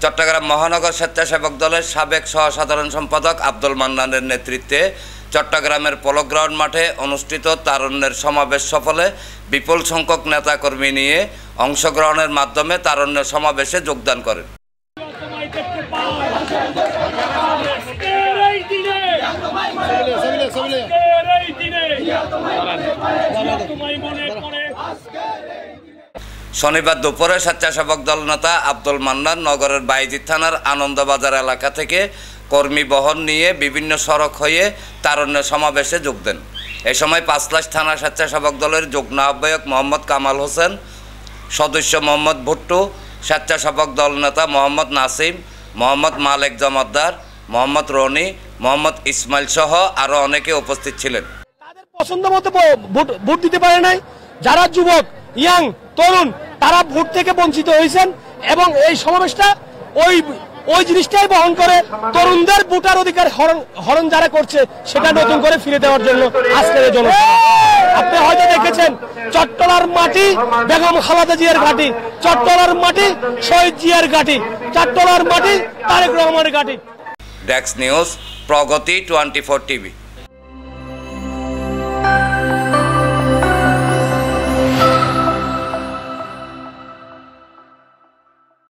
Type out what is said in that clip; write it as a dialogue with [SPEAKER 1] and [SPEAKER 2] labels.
[SPEAKER 1] চট্টগ্রাম মহানগর স্বেচ্ছাসেবক দলের সাবেক সহ-সাধারণ সম্পাদক আব্দুল মান্নানের নেতৃত্বে চট্টগ্রামের পোলো গ্রাউন্ড মাঠে অনুষ্ঠিত তারুণ্যের সমাবেশ সফলে বিপুল সংখ্যক নেতাকর্মী নিয়ে অংশগ্রহণের মাধ্যমে তারুণ্যের সমাবেশে যোগদান করেন। শনিবার দুপুরে স্বেচ্ছাসেবক দল নেতা আব্দুল মান্নান নগরের বাইজিদ থানার আনন্দবাজার এলাকা থেকে কর্মী বহন নিয়ে বিভিন্ন সড়ক হয়ে তারুণ্যের সমাবেশে যোগ দেন। এ সময় পাঁচলাশ থানা স্বেচ্ছাসেবক দলের যুগ্ম আহ্বায়ক মোহাম্মদ কামাল হোসেন, সদস্য মোহাম্মদ ভুট্টু, স্বেচ্ছাসেবক দল নেতা মোহাম্মদ নাসিম, মোহাম্মদ মালেক জমাদ্দার, মোহাম্মদ রনি, মোহাম্মদ ইসমাইল সহ আরও অনেকে উপস্থিত ছিলেন।
[SPEAKER 2] তাদের পছন্দ মতো ভোট দিতে পারে নাই, যারা যুবক ইয়াং তরুণ তারা ভোট থেকে বঞ্চিত হয়েছেন এবং এই সমাবেশটা ওই জিনিসটাই বহন করে তরুণদের ভোটার অধিকার হরণ যারা করছে সেটা নতুন করে ফিরে দেওয়ার জন্য আজকের এই জনসভা। আপনি হয়তো দেখেছেন চট্টলার মাটি বেগম খালেদা জিয়ার ঘাঁটি, চট্টলার মাটি শহীদ জিয়ার ঘাঁটি, চট্টলার মাটি তারেক রহমানের ঘাঁটি।
[SPEAKER 1] ডেস্ক নিউজ, প্রগতি 24 টিভি।